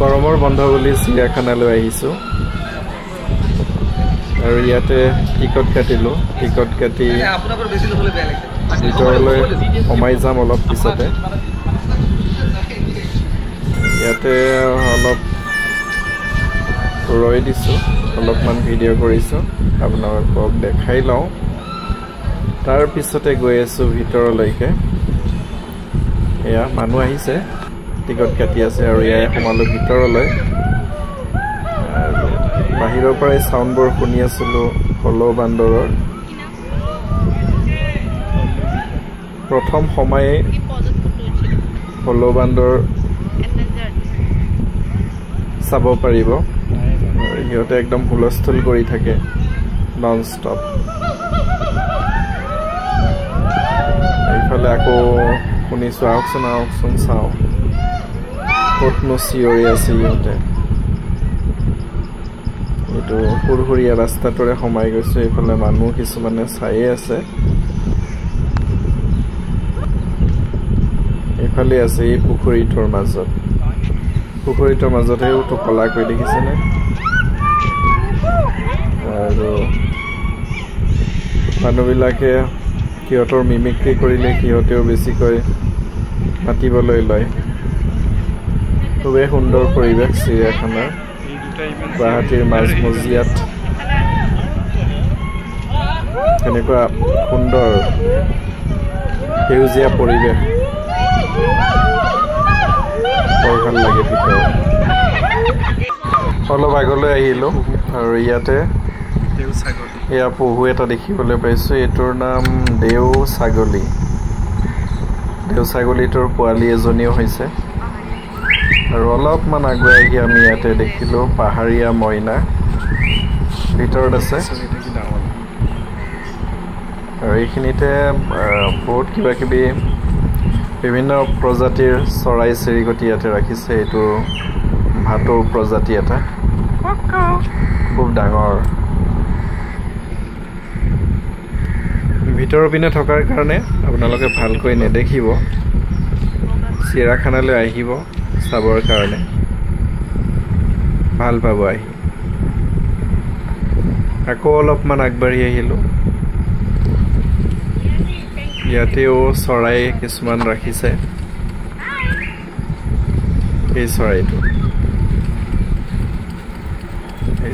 গৰমৰ বন্ধ বুলি চিৰিয়াখানালৈ আহিছোঁ আৰু ইয়াতে টিকট কাটিলোঁ। টিকট কাটি ভিতৰলৈ সোমাই যাম অলপ পিছতে। ইয়াতে অলপ ৰৈ দিছোঁ, অলপমান ভিডিঅ' কৰিছোঁ, আপোনালোকক দেখাই লওঁ। তাৰ পিছতে গৈ আছোঁ ভিতৰলৈকে। এয়া মানুহ আহিছে, টিকট কাটি আছে আৰু ইয়াৰে সোমালোঁ ভিতৰলৈ। আৰু বাহিৰৰ পৰাই চাউণ্ডবোৰ শুনি আছিলোঁ হলৌ বান্দৰৰ। প্ৰথম সোমাই হলৌ বান্দৰ চাব পাৰিব। সিহঁতে একদম হুলস্থুল কৰি থাকে নন ষ্টপ। এইফালে আকৌ শুনিছোঁ, আহকচোন চাওঁ ক'তনো চিঞৰি আছে সিহঁতে। এইটো সুৰসুৰীয়া ৰাস্তাটোৰে সোমাই গৈছোঁ। এইফালে মানুহ কিছুমানে চায়ে আছে। এইফালে আছে এই পুখুৰীটোৰ মাজত। পুখুৰীটোৰ মাজতেওতো কলা কৰি দেখিছেনে? আৰু মানুহবিলাকে সিহঁতৰ মিমিক্ৰি কৰিলে সিহঁতেও বেছিকৈ মাতিবলৈ লয়। খুবেই সুন্দৰ পৰিৱেশ চিৰিয়াখানাৰ, গুৱাহাটীৰ মাজমজিয়াত এনেকুৱা সুন্দৰ সেউজীয়া পৰিৱেশ বৰ ভাল লাগে ভিতৰত। অলপ আগলৈ আহিলোঁ আৰু ইয়াতে এয়া পহু এটা দেখিবলৈ পাইছোঁ। এইটোৰ নাম দেও ছাগলী। দেও ছাগলীটোৰ পোৱালি এজনীও হৈছে। আৰু অলপমান আগুৱাই আহি আমি ইয়াতে দেখিলোঁ পাহাৰীয়া মইনা ভিতৰত আছে। আৰু এইখিনিতে বহুত কিবাকিবি বিভিন্ন প্ৰজাতিৰ চৰাই চিৰিকটি ইয়াতে ৰাখিছে। এইটো ভাটৌ প্ৰজাতি এটা, খুব ডাঙৰ। ভিতৰৰ পিনে থকাৰ কাৰণে আপোনালোকে ভালকৈ নেদেখিব। চিৰিয়াখানালৈ আহিব চাবৰ কাৰণে, ভাল পাব আহি। আকৌ অলপমান আগবাঢ়ি আহিলোঁ। ইয়াতেও চৰাই কিছুমান ৰাখিছে। এই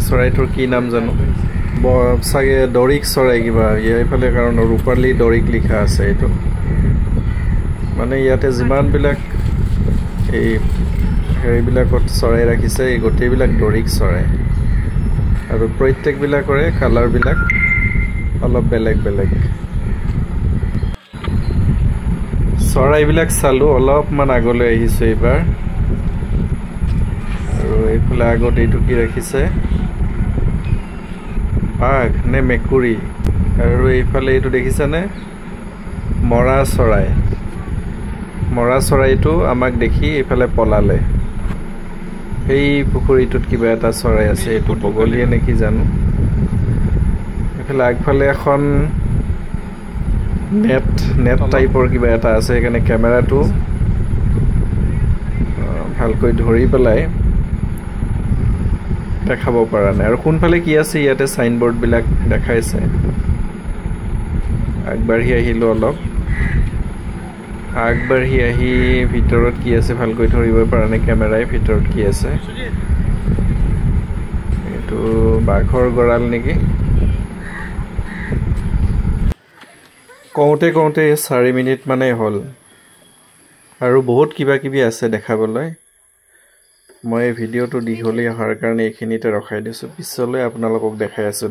চৰাইটোৰ কি নাম জানো, চাগে দৰিক চৰাই কিবা। এইফালে কাৰণ ৰূপালী দৰিক লিখা আছে। এইটো মানে ইয়াতে যিমানবিলাক এই হেৰিবিলাকত চৰাই ৰাখিছে, এই গোটেইবিলাক দৰিক চৰাই। আৰু প্ৰত্যেকবিলাকৰে কালাৰবিলাক অলপ বেলেগ বেলেগ। চৰাইবিলাক চালোঁ। অলপমান আগলৈ আহিছোঁ এইবাৰ। আৰু এইফালে আগত এইটো কি ৰাখিছে, বাঘ নে মেকুৰী। আৰু এইফালে এইটো দেখিছেনে, মৰা চৰাই। মৰা চৰাইটো আমাক দেখি এইফালে পলালে। সেই পুখুৰীটোত কিবা এটা চৰাই আছে, এইটো বগলীয়ে নেকি জানো। এইফালে আগফালে এখন নেট টাইপৰ কিবা এটা আছে, সেইকাৰণে কেমেৰাটো ভালকৈ ধৰি পেলাই দেখাব পৰা নাই। আৰু কোনফালে কি আছে ইয়াতে চাইনবোৰ্ডবিলাক দেখাইছে। আগবাঢ়ি আহিলোঁ অলপ। আগবাঢ়ি আহি ভিতৰত কি আছে ভালকৈ ধৰিব পৰা নাই কেমেৰাই, ভিতৰত কি আছে। এইটো বাঘৰ গঁৰাল নেকি। কওঁতে 4 মিনিট মানেই হ'ল আৰু বহুত কিবা কিবি আছে দেখাবলৈ। মই ভিডিঅ'টো দীঘলীয়া হোৱাৰ কাৰণে এইখিনিতে ৰখাই দিছোঁ। পিছলৈ আপোনালোকক দেখাই আছোঁ।